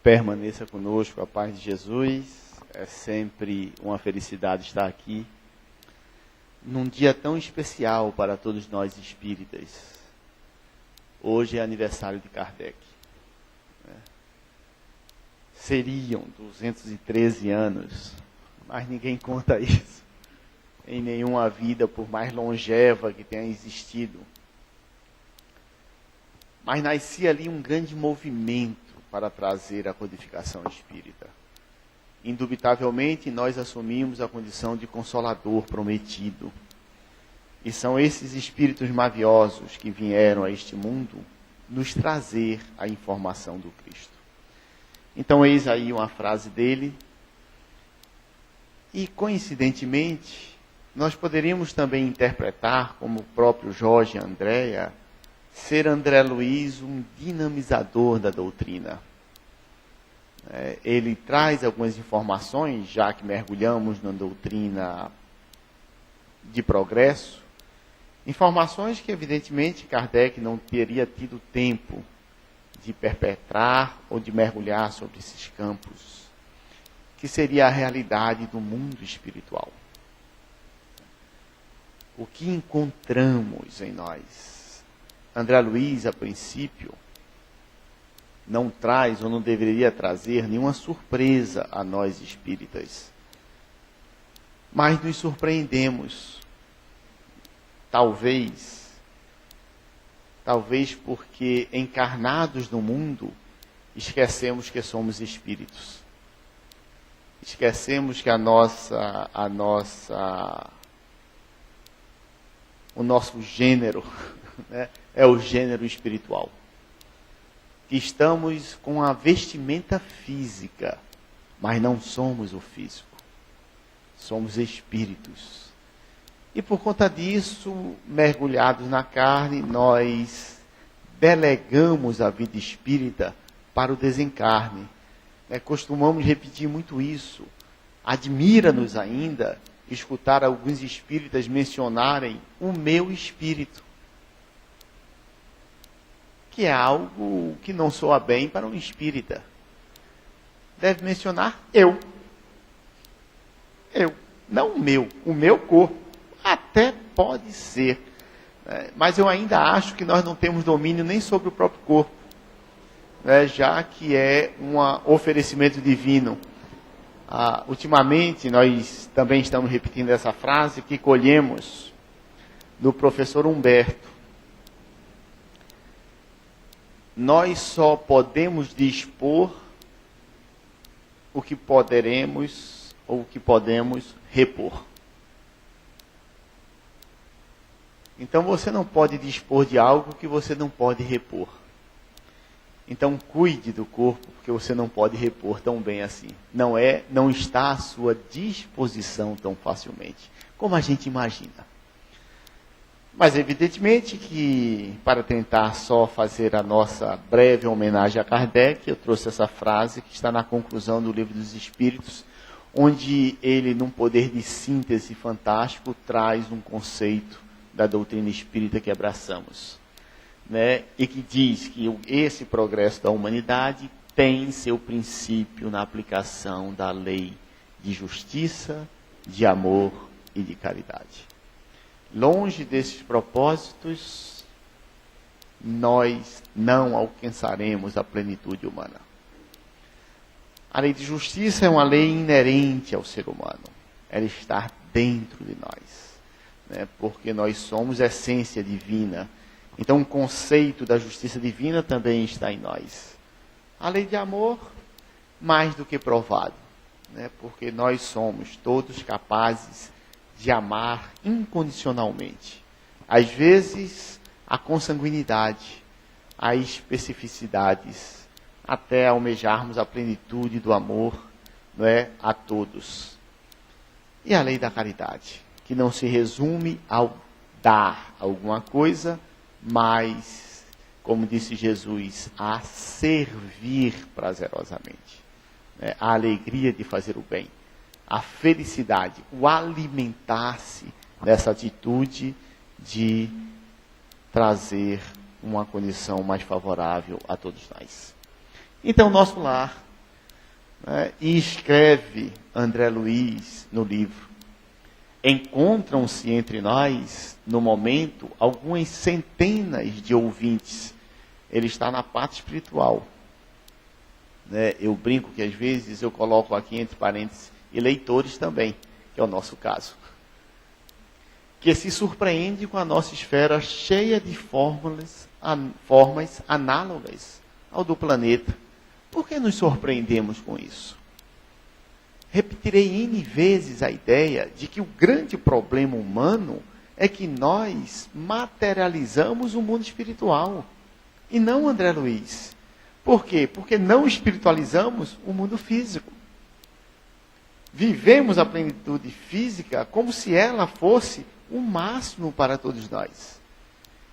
Permaneça conosco, a paz de Jesus. É sempre uma felicidade estar aqui, num dia tão especial para todos nós espíritas. Hoje é aniversário de Kardec. Seriam 213 anos, mas ninguém conta isso em nenhuma vida, por mais longeva que tenha existido. Mas nascia ali um grande movimento para trazer a codificação espírita. Indubitavelmente, nós assumimos a condição de consolador prometido. E são esses espíritos maviosos que vieram a este mundo nos trazer a informação do Cristo. Então, eis aí uma frase dele. E, coincidentemente, nós poderíamos também interpretar, como o próprio Jorge Andréa, ser André Luiz um dinamizador da doutrina. Ele traz algumas informações, já que mergulhamos na doutrina de progresso, informações que, evidentemente, Kardec não teria tido tempo de perpetrar ou de mergulhar sobre esses campos, que seria a realidade do mundo espiritual. O que encontramos em nós? André Luiz, a princípio, não traz ou não deveria trazer nenhuma surpresa a nós espíritas. Mas nos surpreendemos. Talvez porque encarnados no mundo, esquecemos que somos espíritos. Esquecemos que o nosso gênero, né, é o gênero espiritual. Que estamos com a vestimenta física, mas não somos o físico. Somos espíritos. E por conta disso, mergulhados na carne, nós delegamos a vida espírita para o desencarne. Costumamos repetir muito isso. Admira-nos ainda escutar alguns espíritas mencionarem o meu espírito, que é algo que não soa bem para um espírita. Deve mencionar eu. Eu, não o meu corpo. Até pode ser. Mas eu ainda acho que nós não temos domínio nem sobre o próprio corpo, já que é um oferecimento divino. Ultimamente, nós também estamos repetindo essa frase que colhemos do professor Humberto. Nós só podemos dispor o que poderemos ou o que podemos repor. Então você não pode dispor de algo que você não pode repor. Então cuide do corpo, porque você não pode repor tão bem assim. Não está à sua disposição tão facilmente, como a gente imagina. Mas evidentemente que, para tentar só fazer a nossa breve homenagem a Kardec, eu trouxe essa frase que está na conclusão do Livro dos Espíritos, onde ele, num poder de síntese fantástico, traz um conceito da doutrina espírita que abraçamos, e que diz que esse progresso da humanidade tem seu princípio na aplicação da lei de justiça, de amor e de caridade. Longe desses propósitos, nós não alcançaremos a plenitude humana. A lei de justiça é uma lei inerente ao ser humano. Ela está dentro de nós, porque nós somos essência divina. Então o conceito da justiça divina também está em nós. A lei de amor, mais do que provado, porque nós somos todos capazes de amar incondicionalmente. Às vezes, a consanguinidade, as especificidades, até almejarmos a plenitude do amor, a todos. E a lei da caridade, que não se resume ao dar alguma coisa, mas, como disse Jesus, a servir prazerosamente. A alegria de fazer o bem. A felicidade, o alimentar-se dessa atitude de trazer uma condição mais favorável a todos nós. Então, nosso lar né? E escreve André Luiz no livro: encontram-se entre nós, no momento, algumas centenas de ouvintes. Ele está na parte espiritual. Né? Eu brinco que às vezes eu coloco aqui entre parênteses, e leitores também, que é o nosso caso, que se surpreende com a nossa esfera cheia de formas análogas ao do planeta. Por que nos surpreendemos com isso? Repetirei N vezes a ideia de que o grande problema humano é que nós materializamos o mundo espiritual, e não André Luiz. Por quê? Porque não espiritualizamos o mundo físico. Vivemos a plenitude física como se ela fosse o máximo para todos nós.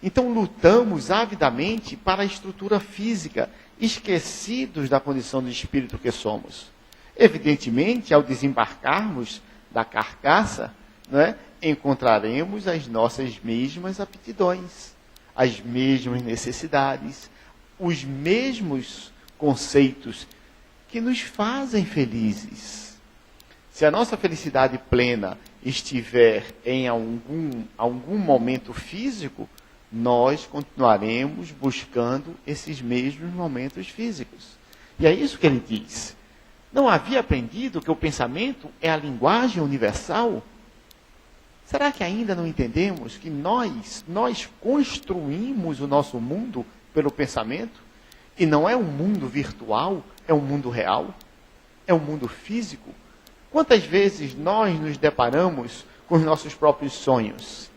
Então lutamos avidamente para a estrutura física, esquecidos da condição de espírito que somos. Evidentemente, ao desembarcarmos da carcaça, né, encontraremos as nossas mesmas aptidões, as mesmas necessidades, os mesmos conceitos que nos fazem felizes. Se a nossa felicidade plena estiver em algum momento físico, nós continuaremos buscando esses mesmos momentos físicos. E é isso que ele diz. Não havia aprendido que o pensamento é a linguagem universal? Será que ainda não entendemos que nós construímos o nosso mundo pelo pensamento? E não é um mundo virtual, é um mundo real? É um mundo físico? Quantas vezes nós nos deparamos com os nossos próprios sonhos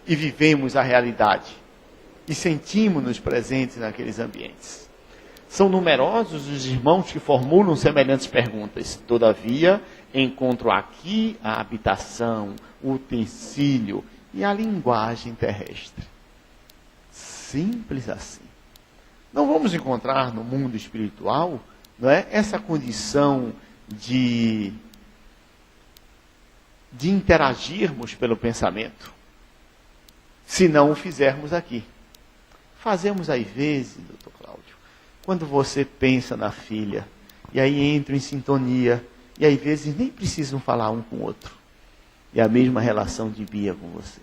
e vivemos a realidade e sentimos-nos presentes naqueles ambientes? São numerosos os irmãos que formulam semelhantes perguntas. Todavia, encontro aqui a habitação, o utensílio e a linguagem terrestre. Simples assim. Não vamos encontrar no mundo espiritual, não é, essa condição de interagirmos pelo pensamento, se não o fizermos aqui. Fazemos às vezes, doutor Cláudio, quando você pensa na filha, e aí entram em sintonia, e às vezes nem precisam falar um com o outro. E a mesma relação de Bia com você.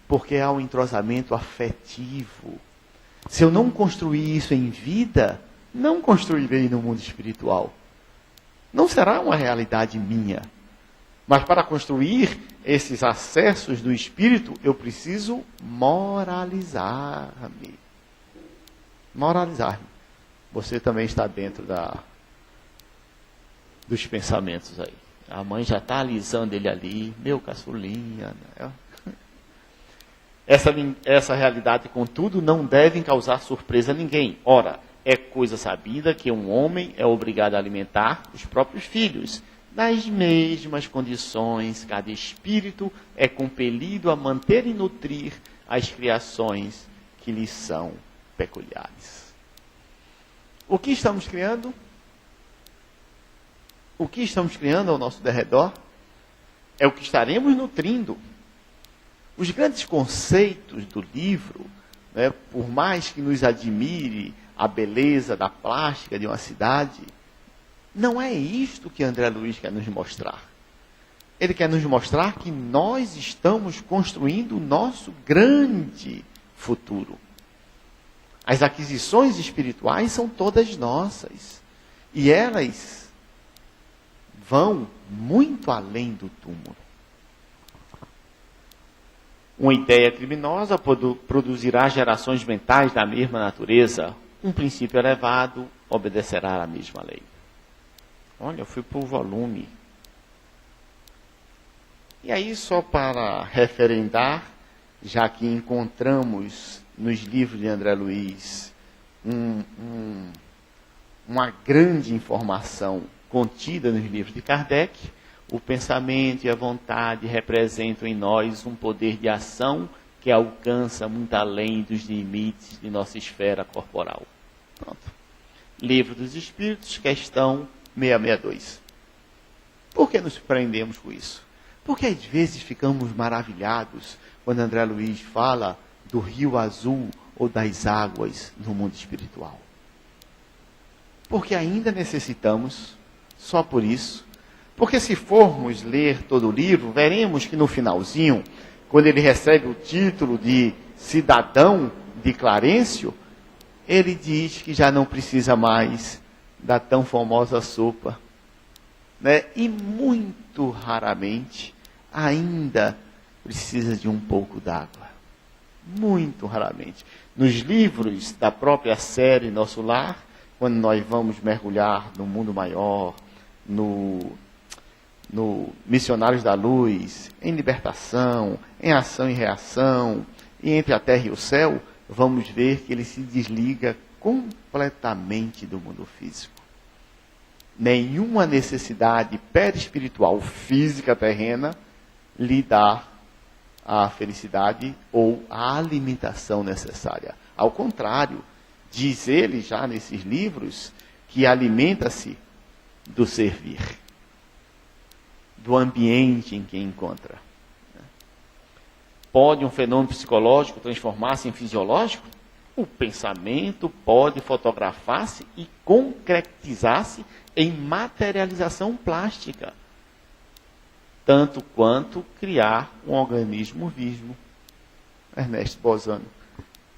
Porque há um entrosamento afetivo. Se eu não construir isso em vida, não construirei no mundo espiritual. Não será uma realidade minha. Mas para construir esses acessos do espírito, eu preciso moralizar-me. Moralizar-me. Você também está dentro dos pensamentos aí. A mãe já está alisando ele ali. Meu caçulinha. Né? Essa realidade, contudo, não deve causar surpresa a ninguém. Ora, é coisa sabida que um homem é obrigado a alimentar os próprios filhos. Nas mesmas condições, cada espírito é compelido a manter e nutrir as criações que lhe são peculiares. O que estamos criando? O que estamos criando ao nosso derredor é o que estaremos nutrindo. Os grandes conceitos do livro, né, por mais que nos admire a beleza da plástica de uma cidade, não é isto que André Luiz quer nos mostrar. Ele quer nos mostrar que nós estamos construindo o nosso grande futuro. As aquisições espirituais são todas nossas. E elas vão muito além do túmulo. Uma ideia criminosa produzirá gerações mentais da mesma natureza. Um princípio elevado obedecerá à mesma lei. Olha, eu fui por volume. E aí, só para referendar, já que encontramos nos livros de André Luiz uma grande informação contida nos livros de Kardec, o pensamento e a vontade representam em nós um poder de ação que alcança muito além dos limites de nossa esfera corporal. Pronto. Livro dos Espíritos, questão 662. Por que nos surpreendemos com isso? Porque às vezes ficamos maravilhados quando André Luiz fala do rio azul ou das águas no mundo espiritual. Porque ainda necessitamos Só por isso. Porque se formos ler todo o livro, veremos que no finalzinho, quando ele recebe o título de cidadão de Clarencio, ele diz que já não precisa mais da tão famosa sopa, né? E muito raramente ainda precisa de um pouco d'água. Muito raramente. Nos livros da própria série Nosso Lar, quando nós vamos mergulhar no mundo maior, no Missionários da Luz, em libertação, em ação e reação, e entre a terra e o céu, vamos ver que ele se desliga completamente do mundo físico. Nenhuma necessidade perispiritual física terrena lhe dá a felicidade ou a alimentação necessária. Ao contrário, diz ele já nesses livros que alimenta-se do servir, do ambiente em que encontra. Pode um fenômeno psicológico transformar-se em fisiológico? O pensamento pode fotografar-se e concretizar-se em materialização plástica, tanto quanto criar um organismo vivo. Ernesto Bozano.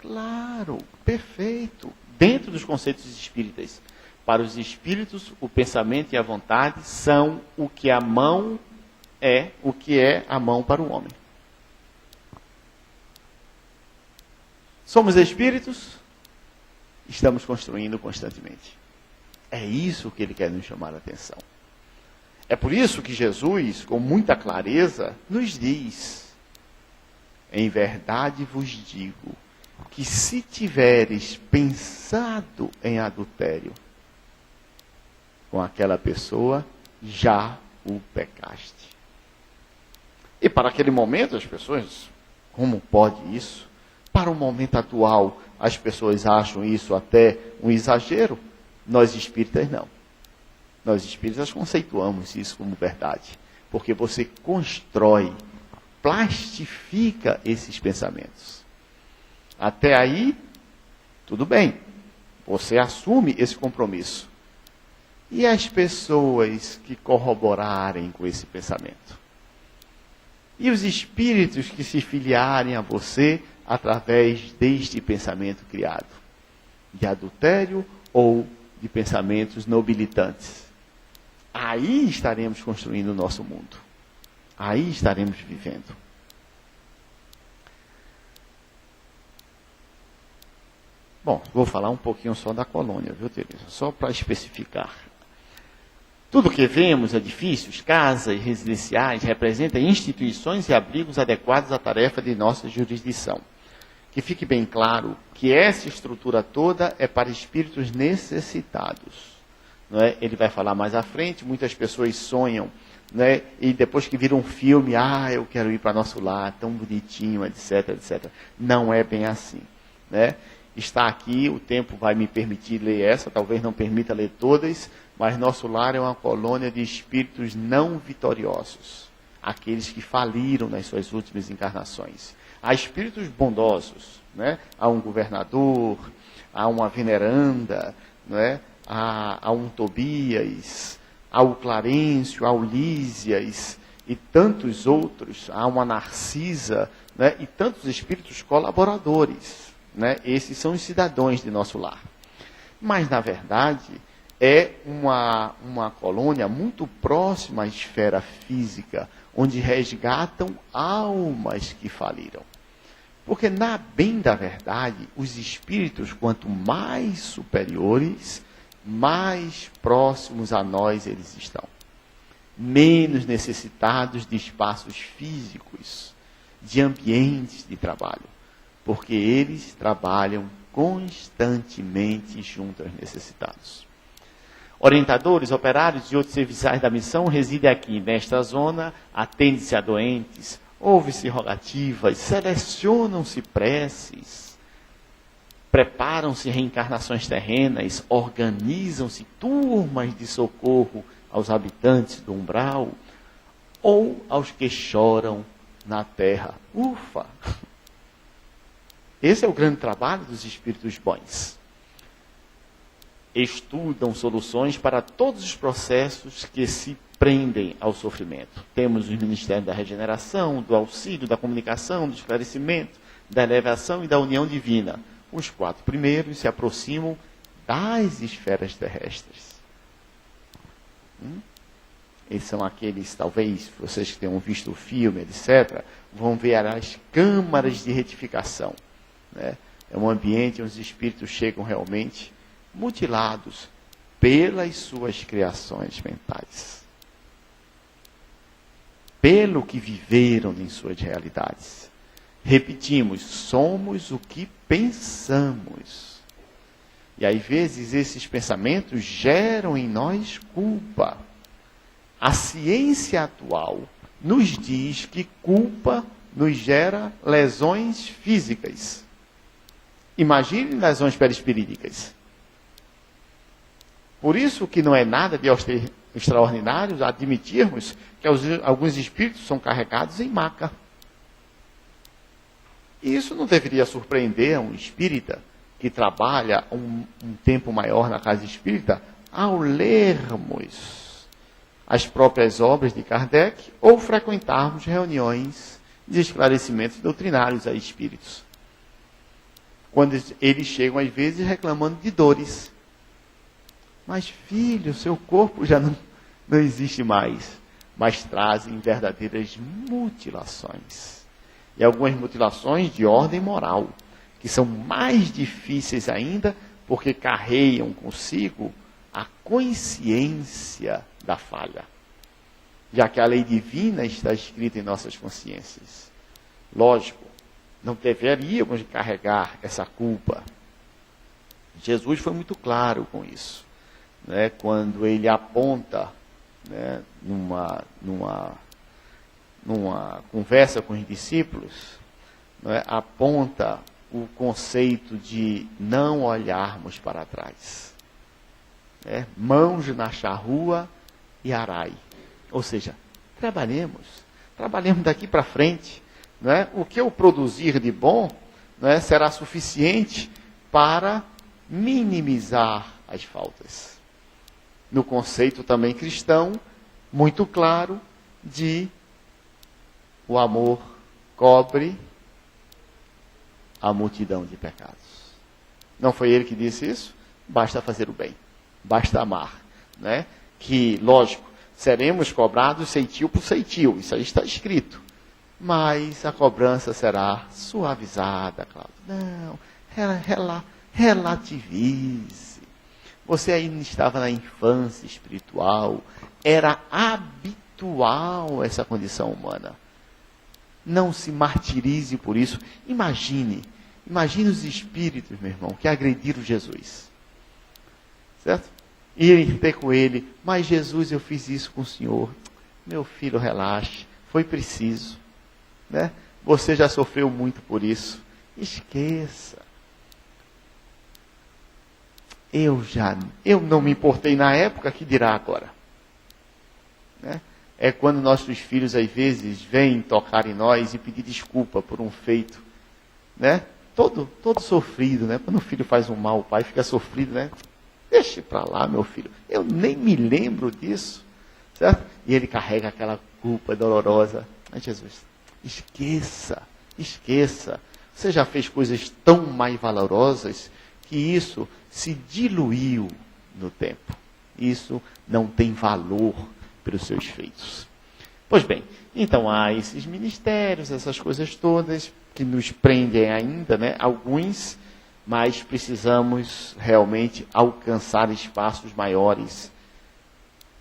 Claro, perfeito. Dentro dos conceitos espíritas. Para os espíritos, o pensamento e a vontade são o que a mão é, o que é a mão para o homem. Somos espíritos, estamos construindo constantemente. É isso que ele quer nos chamar a atenção. É por isso que Jesus, com muita clareza, nos diz: em verdade vos digo, que se tiveres pensado em adultério com aquela pessoa, já o pecaste. E para aquele momento, as pessoas, como pode isso? Para o momento atual, as pessoas acham isso até um exagero. Nós espíritas não. Nós espíritas conceituamos isso como verdade. Porque você constrói, plastifica esses pensamentos. Até aí, tudo bem. Você assume esse compromisso. E as pessoas que corroborarem com esse pensamento? E os espíritos que se filiarem a você através deste pensamento criado? De adultério ou de pensamentos nobilitantes? Aí estaremos construindo o nosso mundo. Aí estaremos vivendo. Bom, vou falar um pouquinho só da colônia, viu, Tereza? Só para especificar. Tudo que vemos, edifícios, casas residenciais, representa instituições e abrigos adequados à tarefa de nossa jurisdição. Que fique bem claro que essa estrutura toda é para espíritos necessitados. Não é? Ele vai falar mais à frente, muitas pessoas sonham, né? E depois que viram um filme, eu quero ir para nosso lar, tão bonitinho, etc, etc. Não é bem assim, né? Está aqui, o tempo vai me permitir ler essa, talvez não permita ler todas, mas nosso lar é uma colônia de espíritos não vitoriosos, aqueles que faliram nas suas últimas encarnações. Há espíritos bondosos, né? Há um governador, há uma veneranda, né? Há um Tobias, há o Clarencio, há o Lísias e tantos outros, há uma Narcisa, né? E tantos espíritos colaboradores. Né? Esses são os cidadãos de nosso lar. Mas, na verdade, é uma colônia muito próxima à esfera física, onde resgatam almas que faliram. Porque, na bem da verdade, os espíritos, quanto mais superiores, mais próximos a nós eles estão. Menos necessitados de espaços físicos, de ambientes de trabalho. Porque eles trabalham constantemente junto aos necessitados. Orientadores, operários e outros serviçais da missão residem aqui, nesta zona, atendem-se a doentes, ouvem-se rogativas, selecionam-se preces, preparam-se reencarnações terrenas, organizam-se turmas de socorro aos habitantes do umbral ou aos que choram na terra. Ufa! Esse é o grande trabalho dos espíritos bons. estudam soluções para todos os processos que se prendem ao sofrimento. Temos os ministérios da regeneração, do auxílio, da comunicação, do esclarecimento, da elevação e da união divina. Os 4 primeiros se aproximam das esferas terrestres. Eles são aqueles, talvez, vocês que tenham visto o filme, etc., vão ver as câmaras de retificação. Né? É um ambiente onde os espíritos chegam realmente mutilados pelas suas criações mentais. Pelo que viveram em suas realidades. Repetimos, somos o que pensamos. E às vezes esses pensamentos geram em nós culpa. A ciência atual nos diz que culpa nos gera lesões físicas. Imagine lesões perispirídicas. Por isso que não é nada de extraordinário admitirmos que alguns espíritos são carregados em maca. E isso não deveria surpreender um espírita que trabalha um tempo maior na casa espírita ao lermos as próprias obras de Kardec ou frequentarmos reuniões de esclarecimentos doutrinários a espíritos. Quando eles chegam às vezes reclamando de dores. Mas filho, seu corpo já não existe mais. Mas trazem verdadeiras mutilações. E algumas mutilações de ordem moral, que são mais difíceis ainda, porque carregam consigo a consciência da falha. Já que a lei divina está escrita em nossas consciências. Lógico, não deveríamos carregar essa culpa. Jesus foi muito claro com isso. Né, quando ele aponta, né, numa conversa com os discípulos, né, aponta o conceito de não olharmos para trás. Né, mãos na charrua e arai. Ou seja, trabalhemos daqui para frente. Né, o que eu produzir de bom, né, será suficiente para minimizar as faltas. No conceito também cristão, muito claro, de o amor cobre a multidão de pecados. Não foi ele que disse isso? Basta fazer o bem, basta amar. Né? Que, lógico, seremos cobrados ceitil por ceitil, isso aí está escrito. Mas a cobrança será suavizada, Cláudio. Não, relativize. Você ainda estava na infância espiritual. Era habitual essa condição humana. Não se martirize por isso. Imagine os espíritos, meu irmão, que agrediram Jesus. Certo? Irem ter com ele. Mas Jesus, eu fiz isso com o senhor. Meu filho, relaxe. Foi preciso. Né? Você já sofreu muito por isso. Esqueça. Eu não me importei na época, que dirá agora? Né? É quando nossos filhos, às vezes, vêm tocar em nós e pedir desculpa por um feito. Né? Todo sofrido, né? Quando o filho faz um mal, o pai fica sofrido, né? Deixe para lá, meu filho. Eu nem me lembro disso. Certo? E ele carrega aquela culpa dolorosa. Mas Jesus, esqueça. Você já fez coisas tão mais valorosas que isso se diluiu no tempo. Isso não tem valor pelos seus feitos. Pois bem, então há esses ministérios, essas coisas todas que nos prendem ainda, né? Alguns, mas precisamos realmente alcançar espaços maiores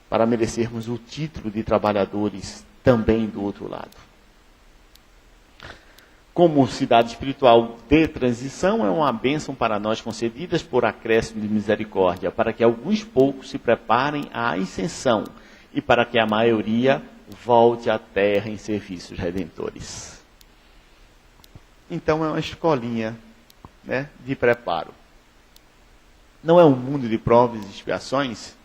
para merecermos o título de trabalhadores também do outro lado. Como cidade espiritual de transição, é uma bênção para nós concedidas por acréscimo de misericórdia, para que alguns poucos se preparem à ascensão e para que a maioria volte à terra em serviços redentores. Então é uma escolinha, né, de preparo. Não é um mundo de provas e expiações.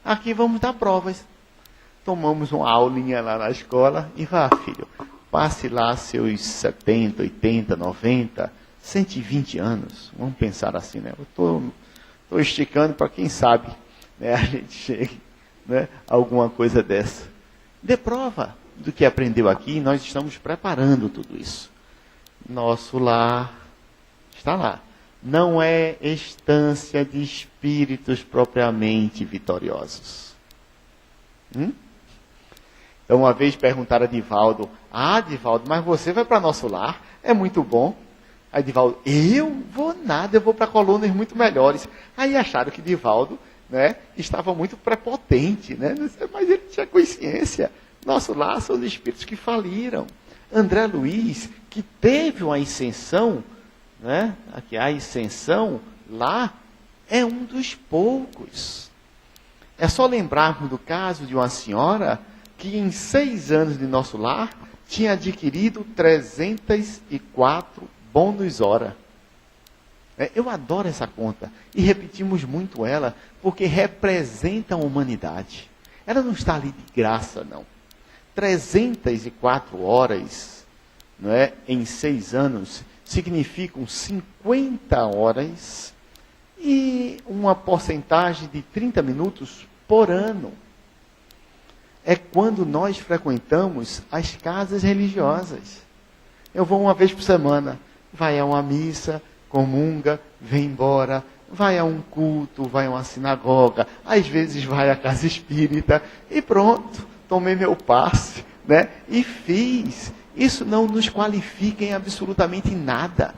Aqui vamos dar provas. Tomamos uma aulinha lá na escola e vá, filho. Passe lá seus 70, 80, 90, 120 anos. Vamos pensar assim, né? Eu estou Estou esticando para quem sabe, né, a gente chegue, né, a alguma coisa dessa. Dê prova do que aprendeu aqui, nós estamos preparando tudo isso. Nosso lar está lá. Não é estância de espíritos propriamente vitoriosos. Então, uma vez perguntaram a Divaldo, Divaldo, mas você vai para nosso lar? É muito bom. Aí Divaldo, eu vou nada, eu vou para colunas muito melhores. Aí acharam que Divaldo, né, estava muito prepotente, né? Mas ele tinha consciência. Nosso lar são os espíritos que faliram. André Luiz, que teve uma ascensão, né? Aqui a ascensão lá é um dos poucos. É só lembrarmos do caso de uma senhora que em 6 anos de nosso lar tinha adquirido 304 bônus hora. Eu adoro essa conta e repetimos muito ela porque representa a humanidade. Ela não está ali de graça, não. 304 horas, não é, em 6 anos significam 50 horas e uma porcentagem de 30 minutos por ano. É quando nós frequentamos as casas religiosas. Eu vou uma vez por semana, vai a uma missa, comunga, vem embora, vai a um culto, vai a uma sinagoga, às vezes vai à casa espírita e pronto, tomei meu passe, né? E fiz. Isso não nos qualifica em absolutamente nada.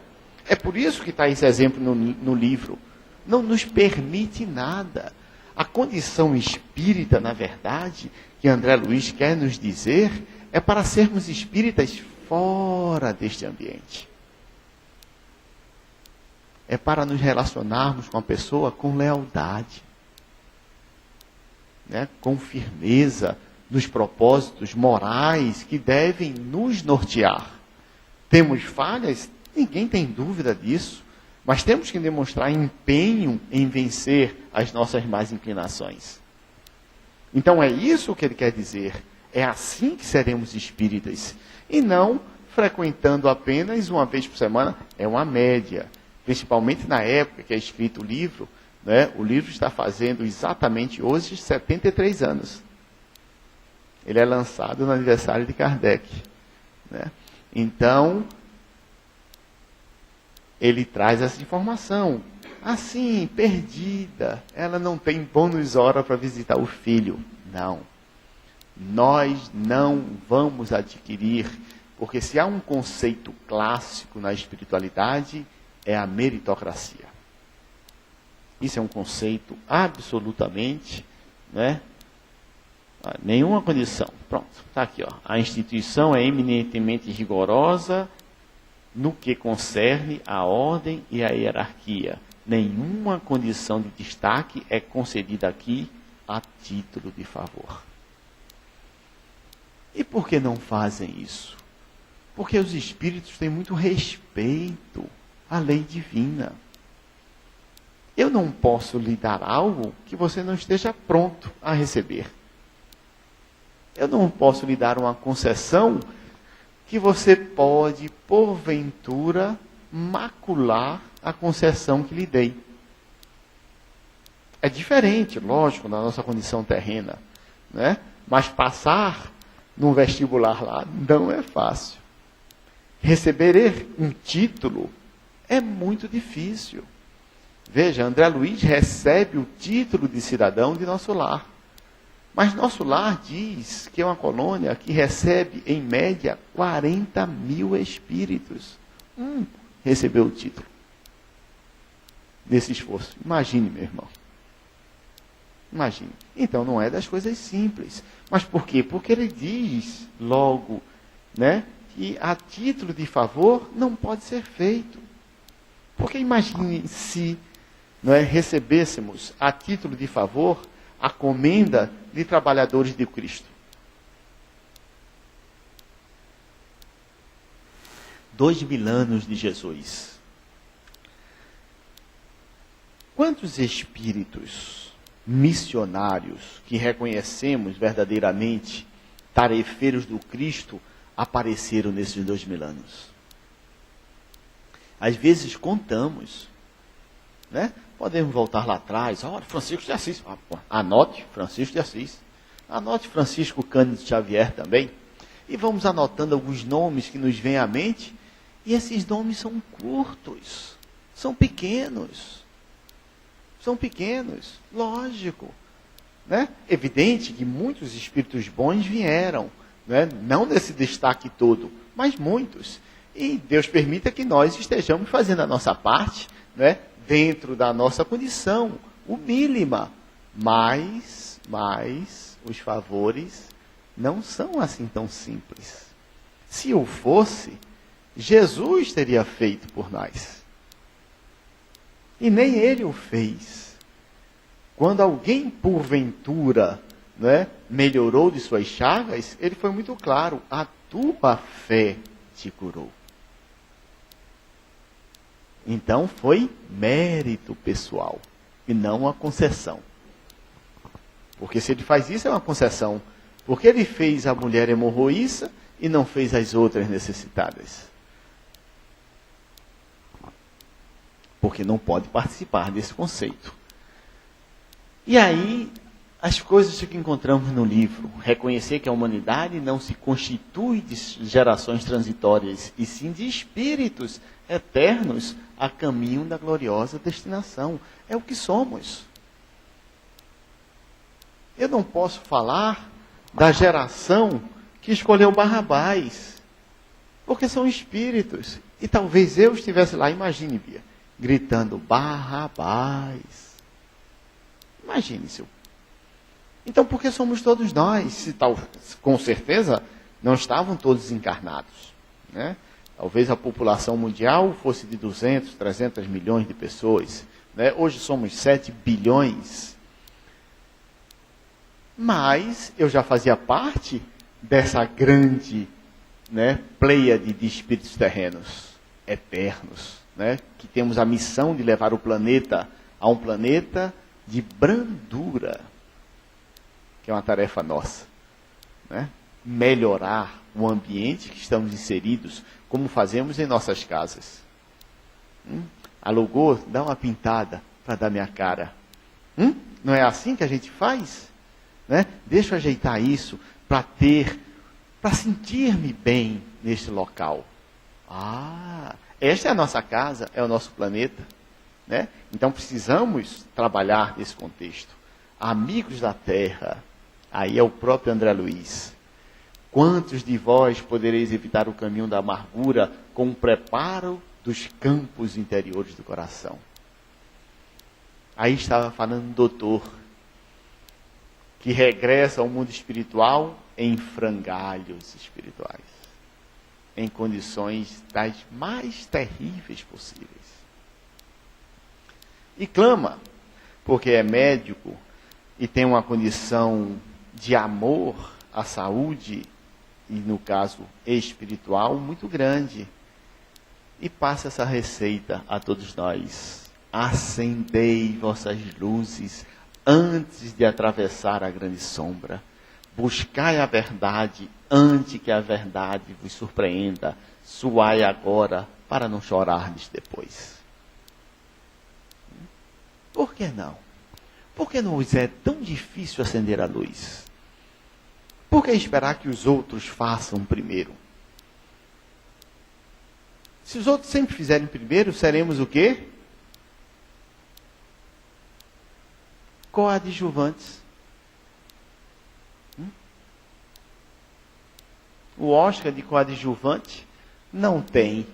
É por isso que está esse exemplo no livro. Não nos permite nada. A condição espírita, na verdade, que André Luiz quer nos dizer, é para sermos espíritas fora deste ambiente. É para nos relacionarmos com a pessoa com lealdade, né? Com firmeza nos propósitos morais que devem nos nortear. Temos falhas? Ninguém tem dúvida disso. Mas temos que demonstrar empenho em vencer as nossas más inclinações. Então é isso que ele quer dizer. É assim que seremos espíritas. E não frequentando apenas uma vez por semana. É uma média. Principalmente na época que é escrito o livro. Né? O livro está fazendo exatamente hoje 73 anos. Ele é lançado no aniversário de Kardec. Né? Então, ele traz essa informação. Assim, perdida. Ela não tem bônus hora para visitar o filho. Não. Nós não vamos adquirir, porque se há um conceito clássico na espiritualidade, é a meritocracia. Isso é um conceito absolutamente, né? Nenhuma condição. Pronto, está aqui. Ó. A instituição é eminentemente rigorosa no que concerne a ordem e a hierarquia. Nenhuma condição de destaque é concedida aqui a título de favor. E por que não fazem isso? Porque os espíritos têm muito respeito à lei divina. Eu não posso lhe dar algo que você não esteja pronto a receber. Eu não posso lhe dar uma concessão que você pode, porventura, macular a concessão que lhe dei. É diferente, lógico, da nossa condição terrena, né? Mas passar num vestibular lá não é fácil. Receber um título é muito difícil. Veja, André Luiz recebe o título de cidadão de nosso lar. Mas nosso lar diz que é uma colônia que recebe, em média, 40 mil espíritos. Recebeu o título desse esforço. Imagine, meu irmão. Imagine. Então, não é das coisas simples. Mas por quê? Porque ele diz logo, né, que a título de favor não pode ser feito. Porque imagine se recebêssemos a título de favor a comenda de trabalhadores de Cristo. 2000 anos de Jesus. Quantos espíritos missionários que reconhecemos verdadeiramente tarefeiros do Cristo apareceram nesses 2000 anos? Às vezes contamos, Né? Podemos voltar lá atrás. Olha, Francisco de Assis. Anote Francisco de Assis. Anote Francisco Cândido Xavier também. E vamos anotando alguns nomes que nos vêm à mente. E esses nomes são curtos. São pequenos. São pequenos. Lógico. Né? Evidente que muitos espíritos bons vieram. Né? Não nesse destaque todo, mas muitos. E Deus permita que nós estejamos fazendo a nossa parte, né? Dentro da nossa condição, humílima. Mas os favores não são assim tão simples. Se o fosse, Jesus teria feito por nós. E nem ele o fez. Quando alguém, porventura, né, melhorou de suas chagas, ele foi muito claro: a tua fé te curou. Então foi mérito pessoal e não uma concessão. Porque se ele faz isso, é uma concessão. Porque ele fez a mulher hemorroíça e não fez as outras necessitadas. Porque não pode participar desse conceito. E aí, as coisas que encontramos no livro: reconhecer que a humanidade não se constitui de gerações transitórias, e sim de espíritos eternos a caminho da gloriosa destinação. É o que somos. Eu não posso falar da geração que escolheu Barrabás, porque são espíritos. E talvez eu estivesse lá, imagine, Bia, gritando: Barrabás. Imagine, seu. Então, por que somos todos nós? Se com certeza não estavam todos encarnados, né? Talvez a população mundial fosse de 200, 300 milhões de pessoas, né? Hoje somos 7 bilhões. Mas eu já fazia parte dessa grande, né, pleiade de espíritos terrenos, eternos, né? Que temos a missão de levar o planeta a um planeta de brandura, que é uma tarefa nossa, né? Melhorar o ambiente que estamos inseridos, como fazemos em nossas casas. Alugou, dá uma pintada para dar minha cara. Não é assim que a gente faz? Né? Deixa eu ajeitar isso para sentir-me bem neste local. Esta é a nossa casa, é o nosso planeta. Né? Então precisamos trabalhar nesse contexto. Amigos da Terra, aí é o próprio André Luiz. Quantos de vós podereis evitar o caminho da amargura com o preparo dos campos interiores do coração? Aí estava falando um doutor que regressa ao mundo espiritual em frangalhos espirituais, em condições das mais terríveis possíveis. E clama, porque é médico e tem uma condição de amor à saúde, e no caso espiritual, muito grande. E passa essa receita a todos nós: acendei vossas luzes antes de atravessar a grande sombra. Buscai a verdade antes que a verdade vos surpreenda. Suai agora para não chorardes depois. Por que não? Por que nos é tão difícil acender a luz? Por que esperar que os outros façam primeiro? Se os outros sempre fizerem primeiro, seremos o quê? Coadjuvantes. O Oscar de coadjuvante não tem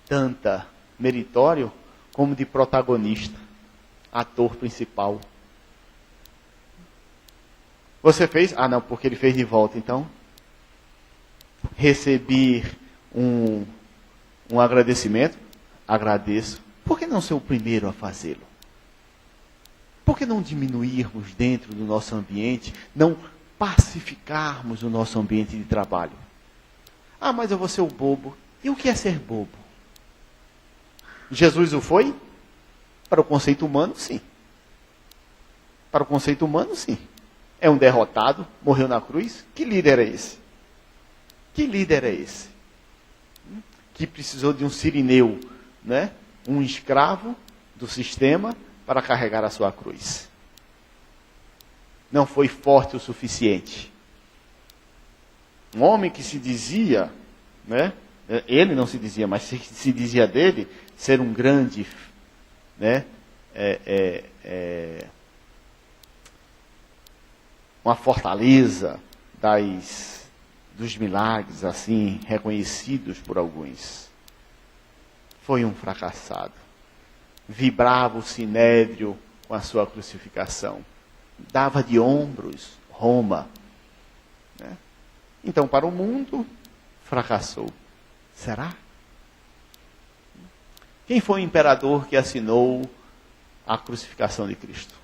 tanta meritório como de protagonista, ator principal. Você fez? Não, porque ele fez de volta, então. Recebi um agradecimento? Agradeço. Por que não ser o primeiro a fazê-lo? Por que não diminuirmos dentro do nosso ambiente, não pacificarmos o nosso ambiente de trabalho? Mas eu vou ser o bobo. E o que é ser bobo? Jesus o foi? Para o conceito humano, sim. Para o conceito humano, sim. É um derrotado, morreu na cruz. Que líder é esse? Que líder é esse? Que precisou de um sirineu, né? Um escravo do sistema para carregar a sua cruz. Não foi forte o suficiente. Um homem que se dizia, né? Ele não se dizia, mas se dizia dele, ser um grande, né? Uma fortaleza dos milagres, assim, reconhecidos por alguns. Foi um fracassado. Vibrava o sinédrio com a sua crucificação. Dava de ombros Roma. Né? Então, para o mundo, fracassou. Será? Quem foi o imperador que assinou a crucificação de Cristo?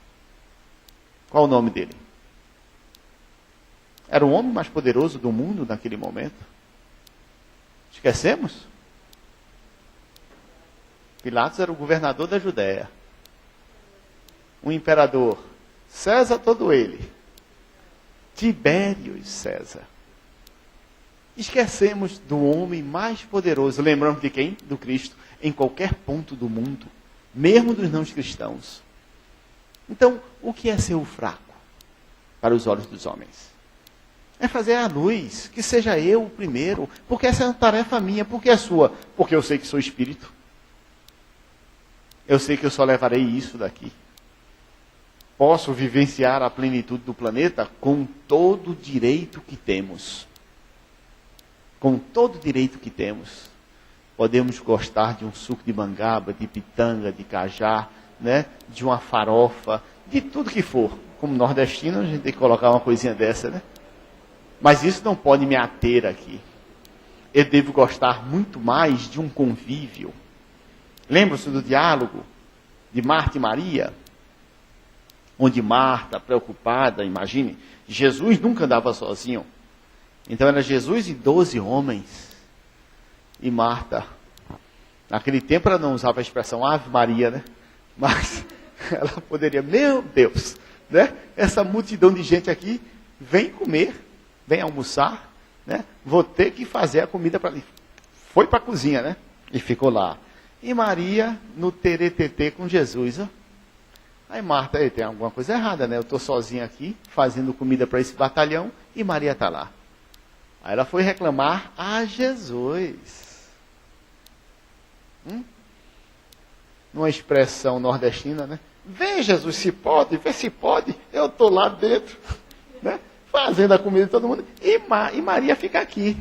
Qual o nome dele? Era o homem mais poderoso do mundo naquele momento. Esquecemos? Pilatos era o governador da Judéia. Um imperador. César todo ele. Tibério César. Esquecemos do homem mais poderoso. Lembramos de quem? Do Cristo. Em qualquer ponto do mundo. Mesmo dos não cristãos. Então, o que é ser o fraco? Para os olhos dos homens. É fazer a luz. Que seja eu o primeiro. Porque essa é uma tarefa minha. Por que é sua? Porque eu sei que sou espírito. Eu sei que eu só levarei isso daqui. Posso vivenciar a plenitude do planeta com todo o direito que temos. Com todo o direito que temos. Podemos gostar de um suco de mangaba, de pitanga, de cajá, né? De uma farofa, de tudo que for. Como nordestino, a gente tem que colocar uma coisinha dessa, né? Mas isso não pode me ater aqui. Eu devo gostar muito mais de um convívio. Lembra-se do diálogo de Marta e Maria? Onde Marta, preocupada, imagine, Jesus nunca andava sozinho. Então era Jesus e 12 homens. E Marta, naquele tempo ela não usava a expressão Ave Maria, né? Mas ela poderia, meu Deus, né? Essa multidão de gente aqui, vem comer, vem almoçar, né? Vou ter que fazer a comida para ali. Foi para a cozinha, né? E ficou lá. E Maria no teretetê com Jesus. Ó. Aí Marta, tem alguma coisa errada, né? Eu estou sozinha aqui, fazendo comida para esse batalhão, e Maria está lá. Aí ela foi reclamar a Jesus. Numa expressão nordestina, né? Vem, Jesus, se pode, vê se pode. Eu estou lá dentro, né? Fazendo a comida de todo mundo. E Maria fica aqui.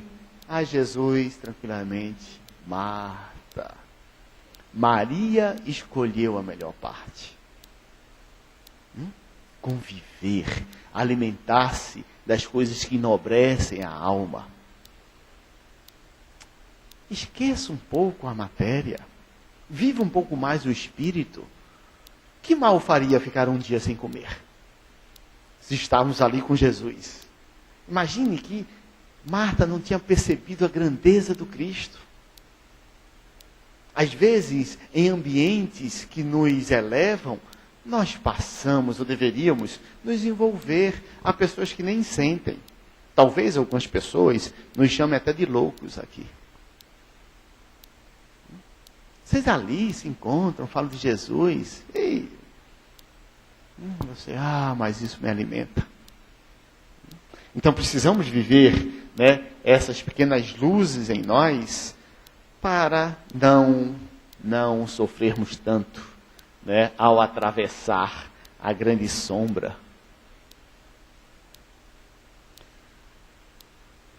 Ah, Jesus, tranquilamente. Marta. Maria escolheu a melhor parte. Conviver, alimentar-se das coisas que enobrecem a alma. Esqueça um pouco a matéria. Viva um pouco mais o espírito. Que mal faria ficar um dia sem comer? Se estávamos ali com Jesus. Imagine que Marta não tinha percebido a grandeza do Cristo. Às vezes, em ambientes que nos elevam, nós passamos, ou deveríamos, nos envolver a pessoas que nem sentem. Talvez algumas pessoas nos chamem até de loucos aqui. Vocês ali se encontram, falam de Jesus. E você, mas isso me alimenta. Então precisamos viver, né, essas pequenas luzes em nós para não sofrermos tanto, né, ao atravessar a grande sombra.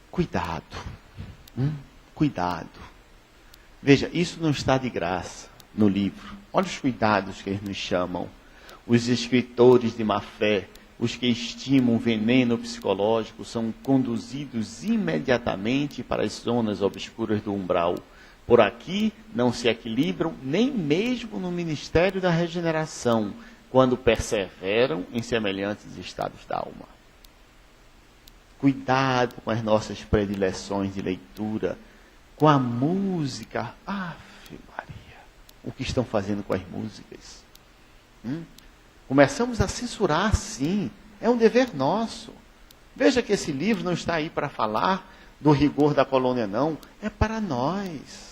Cuidado. Cuidado. Veja, isso não está de graça no livro. Olha os cuidados que eles nos chamam. Os escritores de má fé, os que estimam veneno psicológico, são conduzidos imediatamente para as zonas obscuras do umbral. Por aqui não se equilibram nem mesmo no ministério da regeneração, quando perseveram em semelhantes estados da alma. Cuidado com as nossas predileções de leitura, com a música. Ave Maria, o que estão fazendo com as músicas? Começamos a censurar, sim, é um dever nosso. Veja que esse livro não está aí para falar do rigor da colônia, não, é para nós.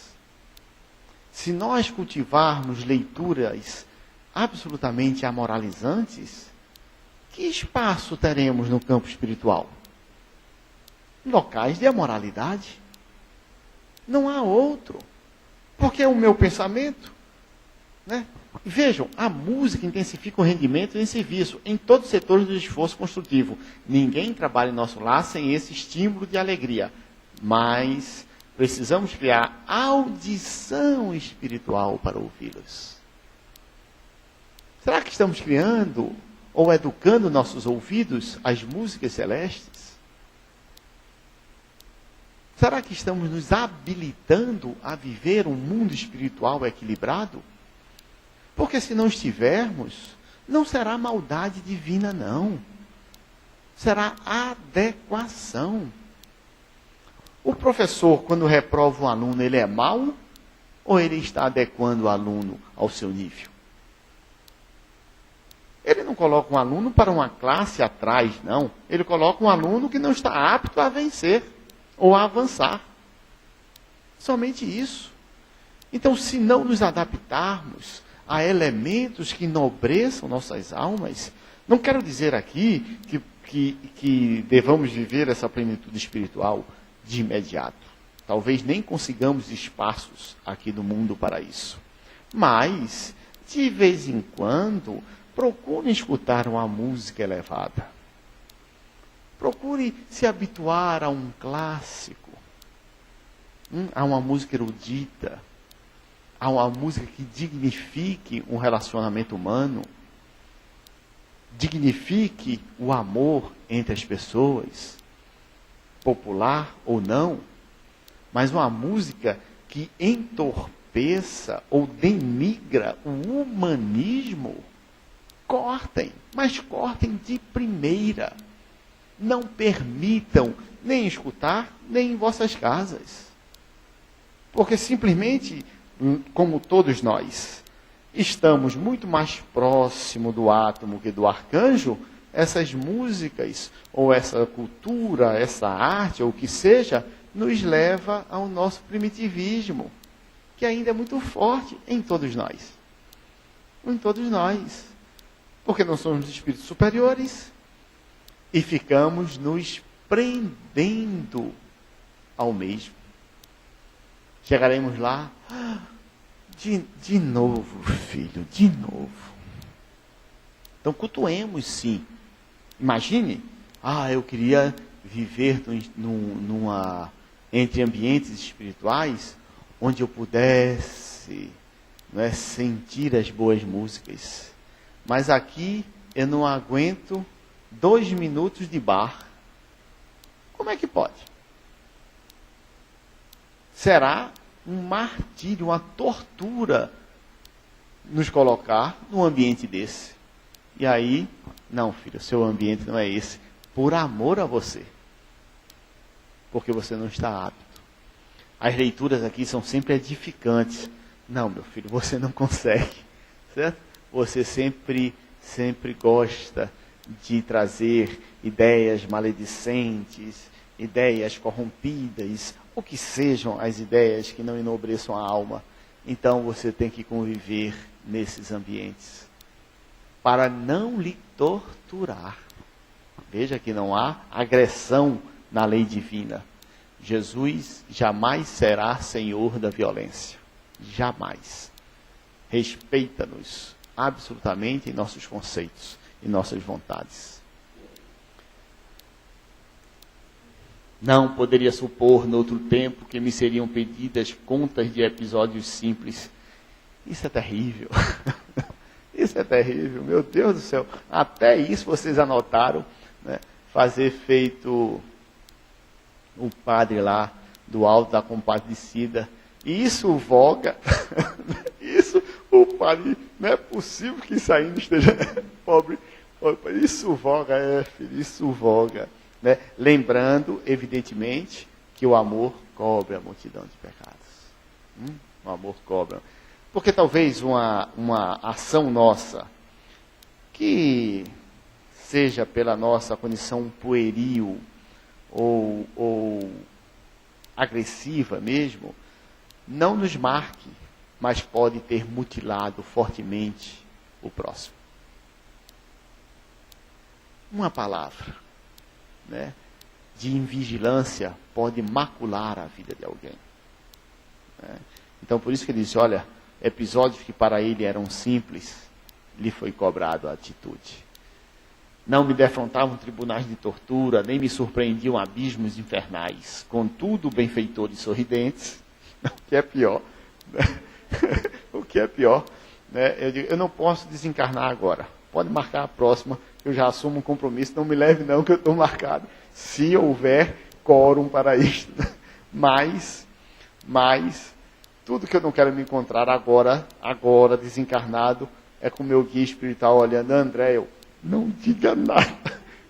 Se nós cultivarmos leituras absolutamente amoralizantes, que espaço teremos no campo espiritual? Locais de amoralidade. Não há outro. Porque é o meu pensamento. Né? Vejam, a música intensifica o rendimento em serviço, em todos os setores do esforço construtivo. Ninguém trabalha em nosso lar sem esse estímulo de alegria. Mas precisamos criar audição espiritual para ouvi-los. Será que estamos criando ou educando nossos ouvidos às músicas celestes? Será que estamos nos habilitando a viver um mundo espiritual equilibrado? Porque se não estivermos, não será maldade divina, não. Será adequação. O professor, quando reprova um aluno, ele é mau? Ou ele está adequando o aluno ao seu nível? Ele não coloca um aluno para uma classe atrás, não. Ele coloca um aluno que não está apto a vencer ou a avançar. Somente isso. Então, se não nos adaptarmos a elementos que enobreçam nossas almas, não quero dizer aqui que devamos viver essa plenitude espiritual de imediato. Talvez nem consigamos espaços aqui no mundo para isso. Mas, de vez em quando, procure escutar uma música elevada. Procure se habituar a um clássico, a uma música erudita, a uma música que dignifique um relacionamento humano, dignifique o amor entre as pessoas, popular ou não, mas uma música que entorpeça ou denigra o humanismo. Cortem, mas cortem de primeira. Não permitam nem escutar, nem em vossas casas. Porque simplesmente, como todos nós, estamos muito mais próximo do átomo que do arcanjo, essas músicas, ou essa cultura, essa arte, ou o que seja, nos leva ao nosso primitivismo, que ainda é muito forte em todos nós. Em todos nós. Porque não somos espíritos superiores e ficamos nos prendendo ao mesmo. Chegaremos lá, de novo, filho, de novo. Então, cultuemos sim. Imagine, eu queria viver entre ambientes espirituais onde eu pudesse sentir as boas músicas. Mas aqui eu não aguento 2 minutos de bar. Como é que pode? Será um martírio, uma tortura nos colocar num ambiente desse. E aí, não, filho, seu ambiente não é esse. Por amor a você. Porque você não está apto. As leituras aqui são sempre edificantes. Não, meu filho, você não consegue. Certo? Você sempre gosta de trazer ideias maledicentes, ideias corrompidas, ou que sejam as ideias que não enobreçam a alma. Então você tem que conviver nesses ambientes, para não lhe torturar. Veja que não há agressão na lei divina. Jesus jamais será senhor da violência. Jamais. Respeita-nos absolutamente em nossos conceitos e nossas vontades. Não poderia supor, noutro tempo, que me seriam pedidas contas de episódios simples. Isso é terrível. Isso é terrível, meu Deus do céu. Até isso vocês anotaram, né? Fazer feito o padre lá do Alto da Compadecida. Isso voga. Isso, o padre, não é possível que isso ainda esteja pobre. Isso voga, filho, isso voga. Né? Lembrando, evidentemente, que o amor cobre a multidão de pecados. O amor cobra. Porque talvez uma ação nossa, que seja pela nossa condição pueril ou agressiva mesmo, não nos marque, mas pode ter mutilado fortemente o próximo. Uma palavra, né, de invigilância pode macular a vida de alguém. Né? Então, por isso que ele diz, olha, episódios que para ele eram simples, lhe foi cobrado a atitude. Não me defrontavam tribunais de tortura, nem me surpreendiam abismos infernais. Contudo, benfeitores sorridentes, o que é pior, né? O que é pior, né? Eu digo, eu não posso desencarnar agora. Pode marcar a próxima, eu já assumo um compromisso, não me leve não, que eu estou marcado. Se houver quórum para isso. Mas, tudo que eu não quero me encontrar agora, desencarnado, é com o meu guia espiritual olhando, André, não diga nada,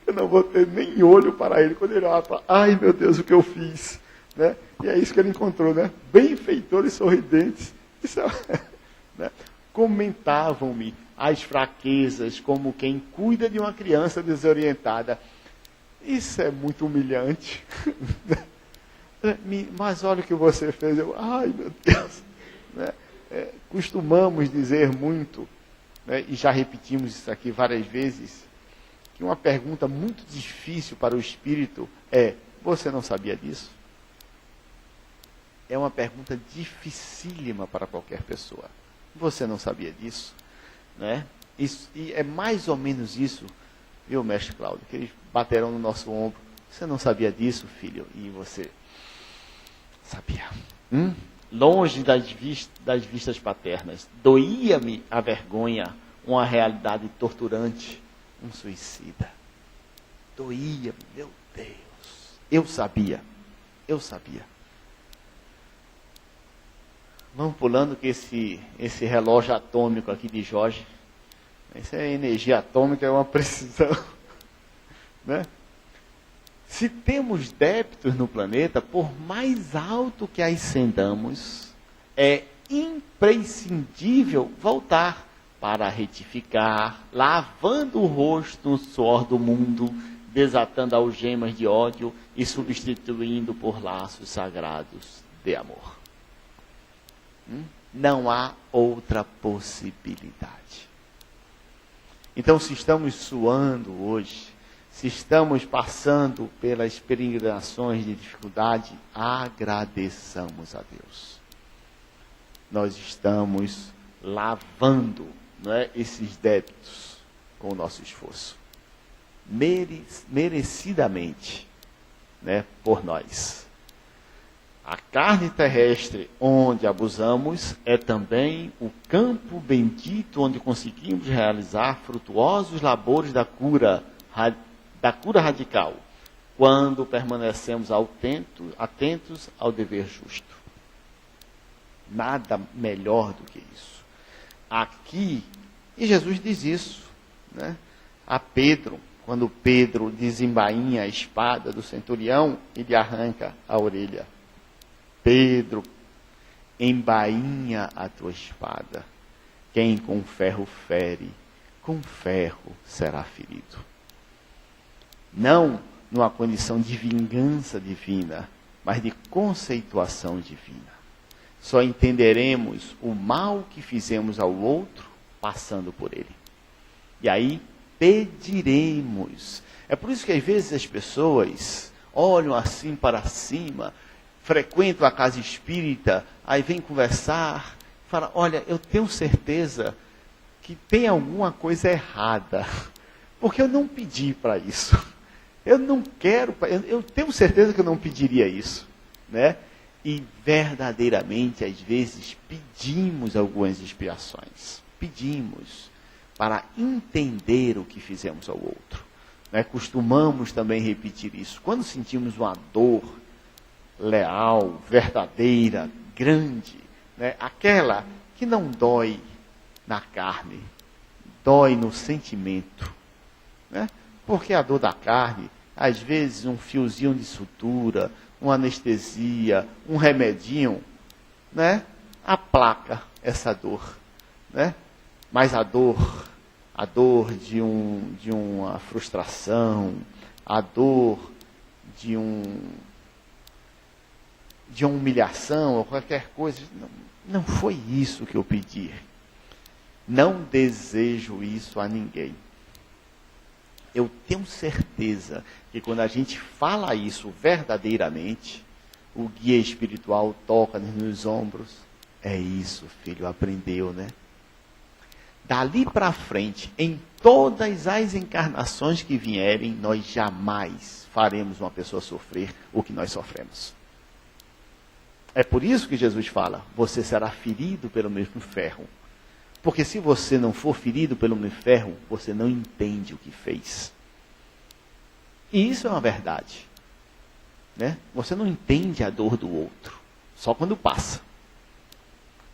eu não vou ter nem olho para ele. Quando ele olha para, ai meu Deus, o que eu fiz? Né? E é isso que ele encontrou, né? Benfeitores sorridentes. Isso é, né? Comentavam-me as fraquezas, como quem cuida de uma criança desorientada. Isso é muito humilhante. Mas olha o que você fez. Eu, ai meu Deus. Né? Costumamos dizer muito, né, e já repetimos isso aqui várias vezes, que uma pergunta muito difícil para o espírito é, você não sabia disso? É uma pergunta dificílima para qualquer pessoa. Você não sabia disso? Né? Isso, e é mais ou menos isso, viu, mestre Cláudio, que eles bateram no nosso ombro. Você não sabia disso, filho? E você sabia. Longe das vistas paternas, doía-me a vergonha, uma realidade torturante, um suicida. Doía-me, meu Deus. Eu sabia. Vamos pulando que esse relógio atômico aqui de Jorge, isso é energia atômica, é uma precisão. Né? Se temos débitos no planeta, por mais alto que ascendamos, é imprescindível voltar para retificar, lavando o rosto no suor do mundo, desatando algemas de ódio e substituindo por laços sagrados de amor. Não há outra possibilidade. Então, se estamos suando hoje, se estamos passando pelas peregrinações de dificuldade, agradeçamos a Deus. Nós estamos lavando, não é, esses débitos com o nosso esforço. Merecidamente, né, por nós. A carne terrestre onde abusamos é também o campo bendito onde conseguimos realizar frutuosos labores da cura radical, quando permanecemos atentos ao dever justo. Nada melhor do que isso. Aqui, e Jesus diz isso, né, a Pedro, quando Pedro desembainha a espada do centurião e lhe arranca a orelha. Pedro, embainha a tua espada. Quem com ferro fere, com ferro será ferido. Não numa condição de vingança divina, mas de conceituação divina. Só entenderemos o mal que fizemos ao outro passando por ele. E aí pediremos. É por isso que às vezes as pessoas olham assim para cima, frequentam a casa espírita, aí vem conversar, fala, olha, eu tenho certeza que tem alguma coisa errada, porque eu não pedi para isso. Eu não quero, eu tenho certeza que eu não pediria isso, né? E verdadeiramente, às vezes, pedimos algumas expiações. Pedimos para entender o que fizemos ao outro. Né? Costumamos também repetir isso. Quando sentimos uma dor leal, verdadeira, grande, né? Aquela que não dói na carne, dói no sentimento. Né? Porque a dor da carne, às vezes um fiozinho de sutura, uma anestesia, um remedinho, né, aplaca essa dor, né? Mas a dor de uma frustração, a dor de uma humilhação ou qualquer coisa, não foi isso que eu pedi. Não desejo isso a ninguém. Eu tenho certeza que quando a gente fala isso verdadeiramente, o guia espiritual toca nos ombros. É isso, filho, aprendeu, né? Dali para frente, em todas as encarnações que vierem, nós jamais faremos uma pessoa sofrer o que nós sofremos. É por isso que Jesus fala, você será ferido pelo mesmo ferro. Porque se você não for ferido pelo mesmo ferro, você não entende o que fez. E isso é uma verdade. Né? Você não entende a dor do outro, só quando passa.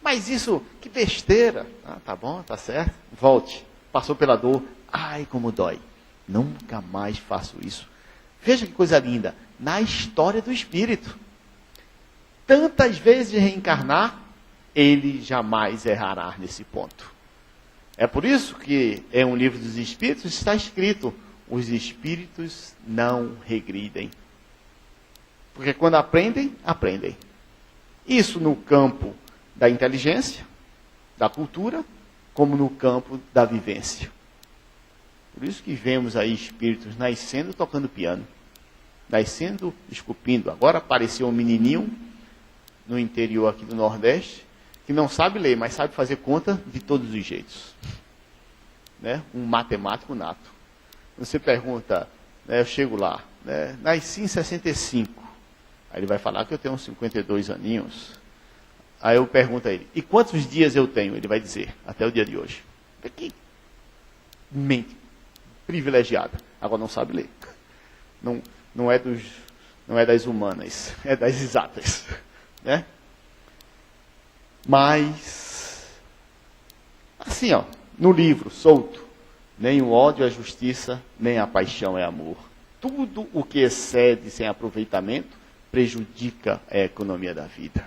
Mas isso, que besteira. Ah, tá bom, tá certo. Volte. Passou pela dor. Ai, como dói. Nunca mais faço isso. Veja que coisa linda. Na história do Espírito. Tantas vezes reencarnar, ele jamais errará nesse ponto. É por isso que em um livro dos Espíritos está escrito, os Espíritos não regridem. Porque quando aprendem, aprendem. Isso no campo da inteligência, da cultura, como no campo da vivência. Por isso que vemos aí espíritos nascendo tocando piano, nascendo esculpindo. Agora apareceu um menininho no interior aqui do Nordeste, que não sabe ler, mas sabe fazer conta de todos os jeitos. Né? Um matemático nato. Você pergunta, né, eu chego lá, né, nasci em 65. Aí ele vai falar que eu tenho uns 52 aninhos. Aí eu pergunto a ele, e quantos dias eu tenho? Ele vai dizer, até o dia de hoje. Que mente privilegiada. Agora não sabe ler. Não é das humanas, é das exatas. Né? Mas, assim, ó, no livro, solto, nem o ódio é justiça, nem a paixão é amor. Tudo o que excede sem aproveitamento prejudica a economia da vida.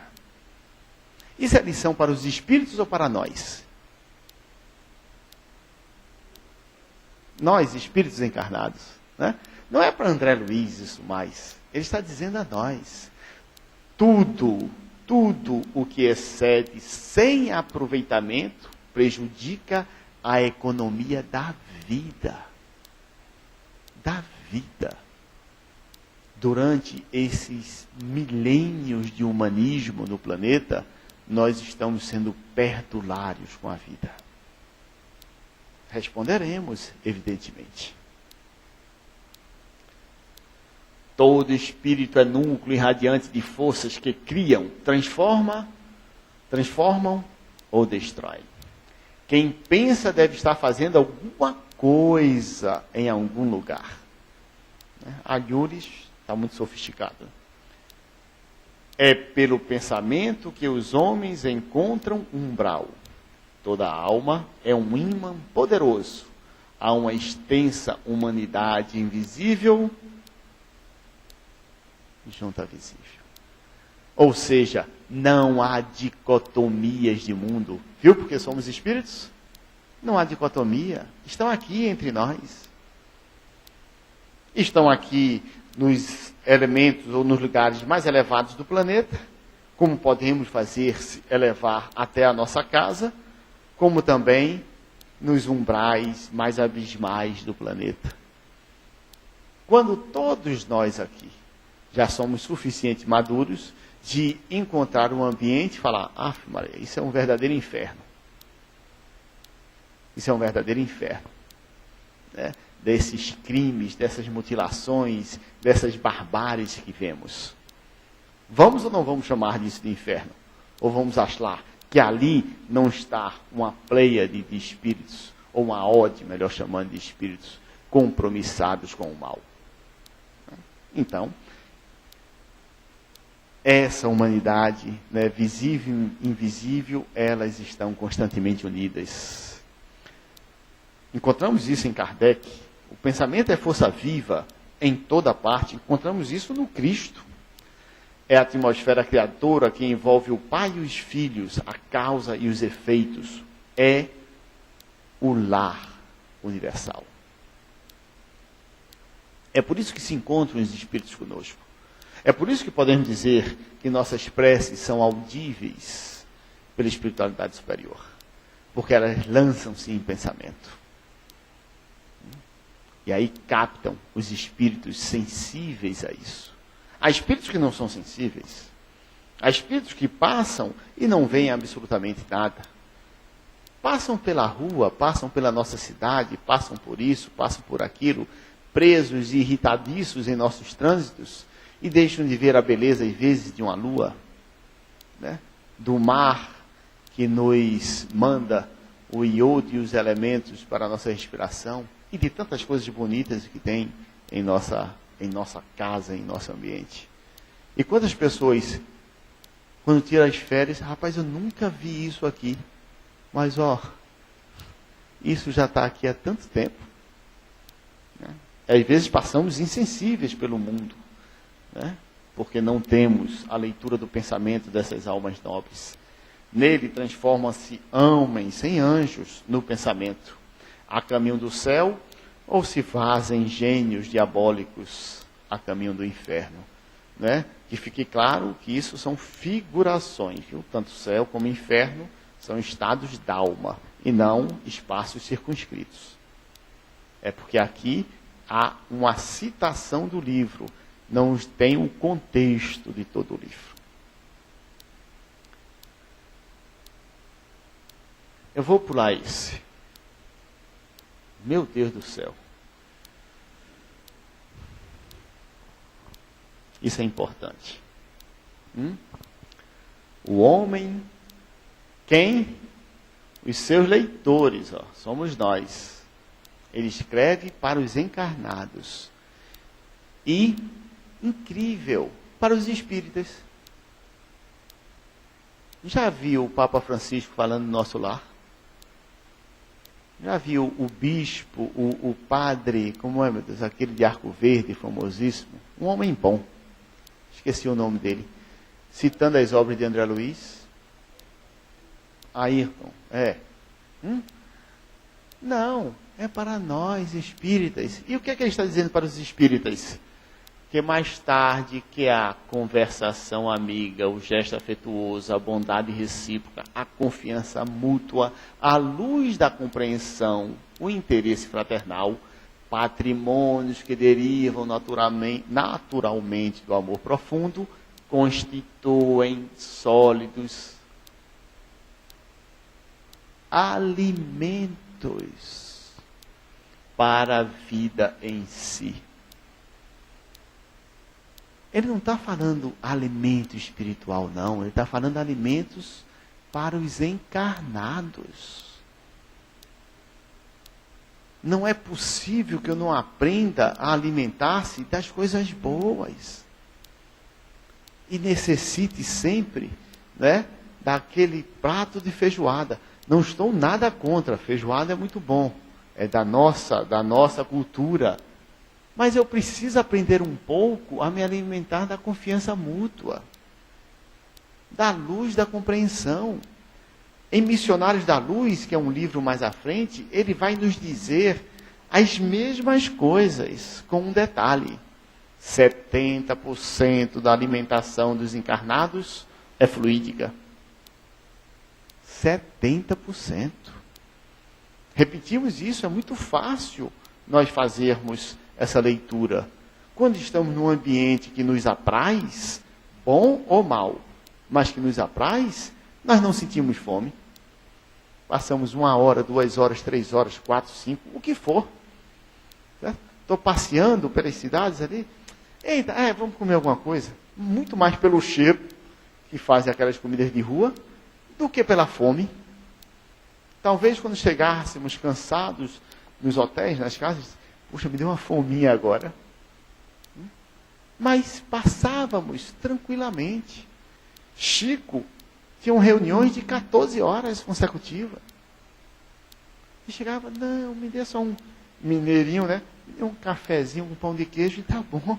Isso é lição para os espíritos ou para nós? Nós, espíritos encarnados. Né? Não é para André Luiz isso mais. Ele está dizendo a nós. Tudo o que excede sem aproveitamento prejudica a economia da vida. Da vida. Durante esses milênios de humanismo no planeta, nós estamos sendo perdulários com a vida. Responderemos, evidentemente. Todo espírito é núcleo irradiante de forças que criam, transformam ou destroem. Quem pensa deve estar fazendo alguma coisa em algum lugar. A Lures está muito sofisticado. É pelo pensamento que os homens encontram umbral. Toda alma é um ímã poderoso. Há uma extensa humanidade invisível junto à visível. Ou seja, não há dicotomias de mundo. Viu porque somos espíritos? Não há dicotomia. Estão aqui entre nós. Estão aqui nos elementos ou nos lugares mais elevados do planeta, como podemos fazer-se elevar até a nossa casa, como também nos umbrais mais abismais do planeta. Quando todos nós aqui já somos suficientemente maduros de encontrar um ambiente e falar, Maria, isso é um verdadeiro inferno. Isso é um verdadeiro inferno. Né? Desses crimes, dessas mutilações, dessas barbáries que vemos. Vamos ou não vamos chamar disso de inferno? Ou vamos achar que ali não está uma pleiade de espíritos, ou uma ode, melhor chamando de espíritos, compromissados com o mal? Então, essa humanidade, né, visível e invisível, elas estão constantemente unidas. Encontramos isso em Kardec. O pensamento é força viva em toda parte. Encontramos isso no Cristo. É a atmosfera criadora que envolve o Pai e os filhos, a causa e os efeitos. É o lar universal. É por isso que se encontram os espíritos conosco. É por isso que podemos dizer que nossas preces são audíveis pela espiritualidade superior. porque elas lançam-se em pensamento. E aí captam os espíritos sensíveis a isso. Há espíritos que não são sensíveis. Há espíritos que passam e não veem absolutamente nada. Passam pela rua, passam pela nossa cidade, passam por isso, passam por aquilo, presos e irritadiços em nossos trânsitos, e deixam de ver a beleza, às vezes, de uma lua, né? Do mar que nos manda o iodo e os elementos para a nossa respiração, e de tantas coisas bonitas que tem em nossa casa, em nosso ambiente. E quantas pessoas, quando tiram as férias, rapaz, eu nunca vi isso aqui, mas isso já está aqui há tanto tempo. Né? Às vezes passamos insensíveis pelo mundo, né? Porque não temos a leitura do pensamento dessas almas nobres. Nele transformam-se homens em anjos no pensamento, a caminho do céu, ou se fazem gênios diabólicos a caminho do inferno. Né? Que fique claro que isso são figurações, viu? Tanto céu como inferno são estados d'alma, e não espaços circunscritos. É porque aqui há uma citação do livro, não tem o contexto de todo o livro. Eu vou pular esse. Meu Deus do céu. Isso é importante. O homem, quem? Os seus leitores, somos nós. Ele escreve para os encarnados. E, incrível, para os espíritas. Já viu o Papa Francisco falando no nosso lar? Já viu o bispo, o padre, como é, meu Deus, aquele de Arco Verde, famosíssimo? Um homem bom. Esqueci o nome dele. Citando as obras de André Luiz. Ayrton, Não, é para nós espíritas. E o que é que ele está dizendo para os espíritas? Que mais tarde que a conversação amiga, o gesto afetuoso, a bondade recíproca, a confiança mútua, a luz da compreensão, o interesse fraternal, patrimônios que derivam naturalmente do amor profundo, constituem sólidos alimentos para a vida em si. Ele não está falando alimento espiritual, não. Ele está falando alimentos para os encarnados. Não é possível que eu não aprenda a alimentar-se das coisas boas. E necessite sempre, né, daquele prato de feijoada. Não estou nada contra. Feijoada é muito bom. É da nossa cultura. Mas eu preciso aprender um pouco a me alimentar da confiança mútua, da luz da compreensão. Em Missionários da Luz, que é um livro mais à frente, ele vai nos dizer as mesmas coisas, com um detalhe. 70% da alimentação dos encarnados é fluídica. 70%. Repetimos isso, é muito fácil nós fazermos essa leitura. Quando estamos num ambiente que nos apraz, bom ou mal, mas que nos apraz, nós não sentimos fome. Passamos 1 hora, 2 horas, 3 horas, 4, 5, o que for. Estou passeando pelas cidades ali. Eita, vamos comer alguma coisa. Muito mais pelo cheiro que fazem aquelas comidas de rua, do que pela fome. Talvez quando chegássemos cansados nos hotéis, nas casas, puxa, me deu uma fominha agora. Mas passávamos tranquilamente. Chico tinham reuniões de 14 horas consecutivas. E chegava, não, me dê só um mineirinho, né? Me dê um cafezinho, um pão de queijo e tá bom.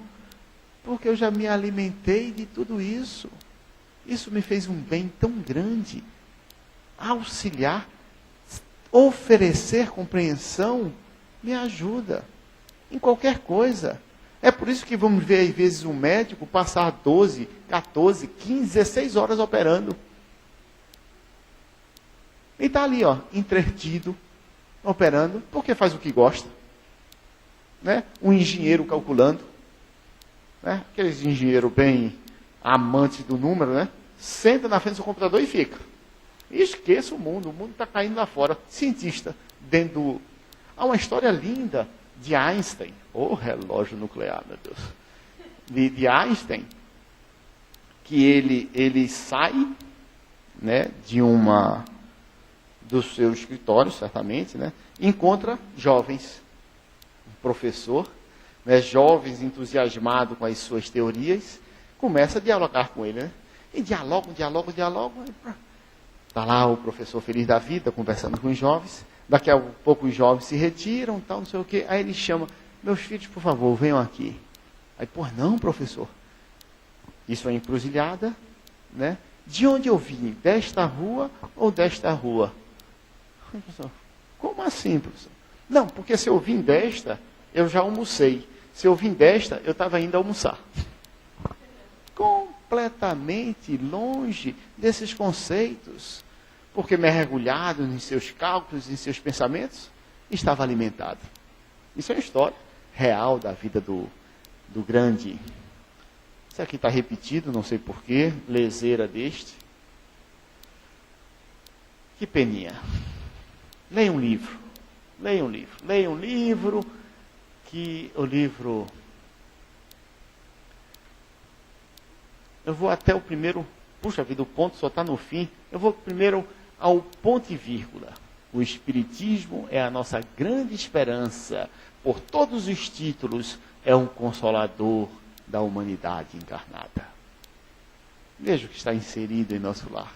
Porque eu já me alimentei de tudo isso. Isso me fez um bem tão grande. Auxiliar, oferecer compreensão, me ajuda. Em qualquer coisa. É por isso que vamos ver, às vezes, um médico passar 12, 14, 15, 16 horas operando. Ele está ali, ó, entretido, operando, porque faz o que gosta. Né? Um engenheiro calculando. Né? Aqueles engenheiros bem amantes do número, né? Senta na frente do seu computador e fica. E esqueça o mundo está caindo lá fora. Cientista, dentro do... Há uma história linda de Einstein, relógio nuclear, meu Deus, de Einstein, que ele sai, né, do seu escritório, certamente, né, encontra jovens, um professor, né, jovens entusiasmados com as suas teorias, começa a dialogar com ele, né, e dialogam. Está lá o professor feliz da vida, conversando com os jovens. Daqui a pouco os jovens se retiram, tal, não sei o quê. Aí ele chama, meus filhos, por favor, venham aqui. Aí, não, professor. Isso é encruzilhada, né? De onde eu vim? Desta rua ou desta rua? Professor, como assim, professor? Não, porque se eu vim desta, eu já almocei. Se eu vim desta, eu estava indo almoçar. Completamente longe desses conceitos. Porque mergulhado em seus cálculos, em seus pensamentos, estava alimentado. Isso é uma história real da vida do grande... Isso aqui está repetido, não sei porquê, leseira deste. Que peninha. Leia um livro, que o livro... Eu vou até o primeiro... Puxa vida, o ponto só está no fim. Eu vou primeiro ao ponto e vírgula. O Espiritismo é a nossa grande esperança. Por todos os títulos, é um consolador da humanidade encarnada. Veja o que está inserido em nosso lar.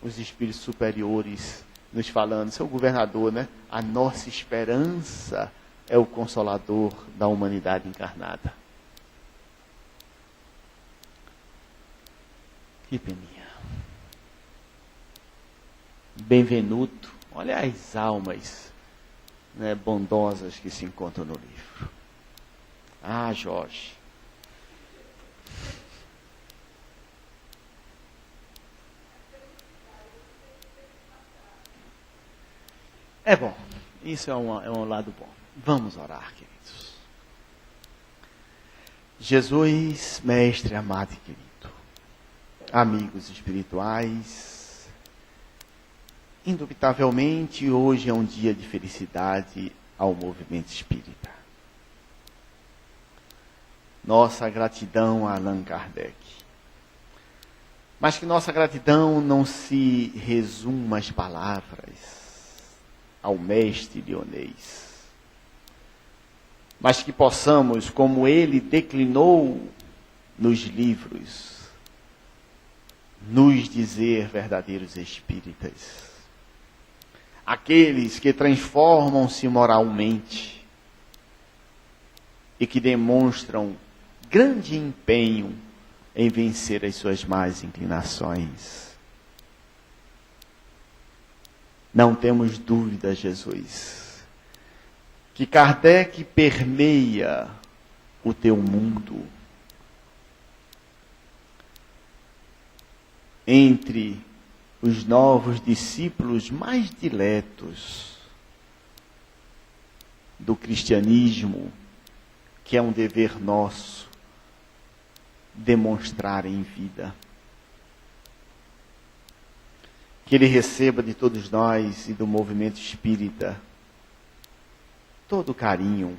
Os espíritos superiores nos falando, seu governador, né? A nossa esperança é o consolador da humanidade encarnada. Que peninha. Benvenuto, olha as almas, né, bondosas que se encontram no livro. Ah, Jorge. É bom, isso é um lado bom. Vamos orar, queridos. Jesus, mestre amado e querido, amigos espirituais, indubitavelmente hoje é um dia de felicidade ao movimento espírita. Nossa gratidão a Allan Kardec. Mas que nossa gratidão não se resuma às palavras, ao mestre Dionês. Mas que possamos, como ele declinou nos livros, nos dizer verdadeiros espíritas. Aqueles que transformam-se moralmente e que demonstram grande empenho em vencer as suas más inclinações. Não temos dúvida, Jesus, que Kardec permeia o teu mundo. Entre os novos discípulos mais diletos do cristianismo, que é um dever nosso demonstrar em vida. Que ele receba de todos nós e do movimento espírita todo o carinho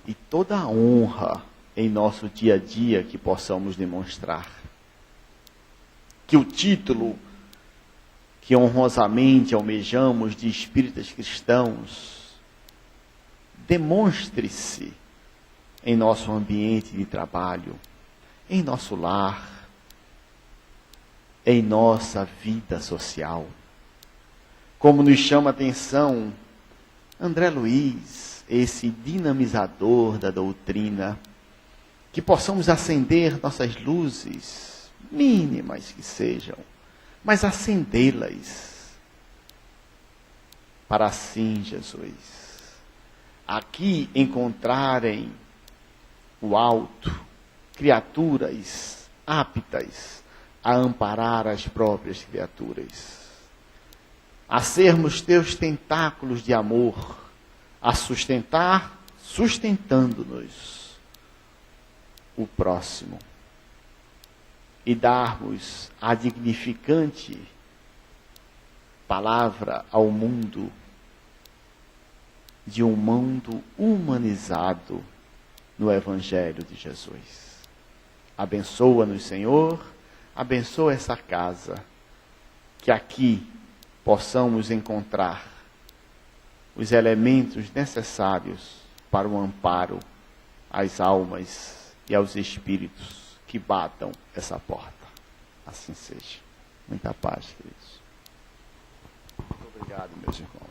e toda a honra em nosso dia a dia que possamos demonstrar. Que o título que honrosamente almejamos de espíritas cristãos demonstre-se em nosso ambiente de trabalho, em nosso lar, em nossa vida social. Como nos chama a atenção André Luiz, esse dinamizador da doutrina, que possamos acender nossas luzes, mínimas que sejam, mas acendê-las, para assim, Jesus, aqui encontrarem o alto, criaturas aptas a amparar as próprias criaturas. a sermos teus tentáculos de amor, a sustentar, sustentando-nos o próximo e darmos a dignificante palavra ao mundo de um mundo humanizado no Evangelho de Jesus. Abençoa-nos, Senhor, abençoa essa casa, que aqui possamos encontrar os elementos necessários para o amparo às almas e aos espíritos que batam essa porta. Assim seja. Muita paz, queridos. Muito obrigado, meus irmãos.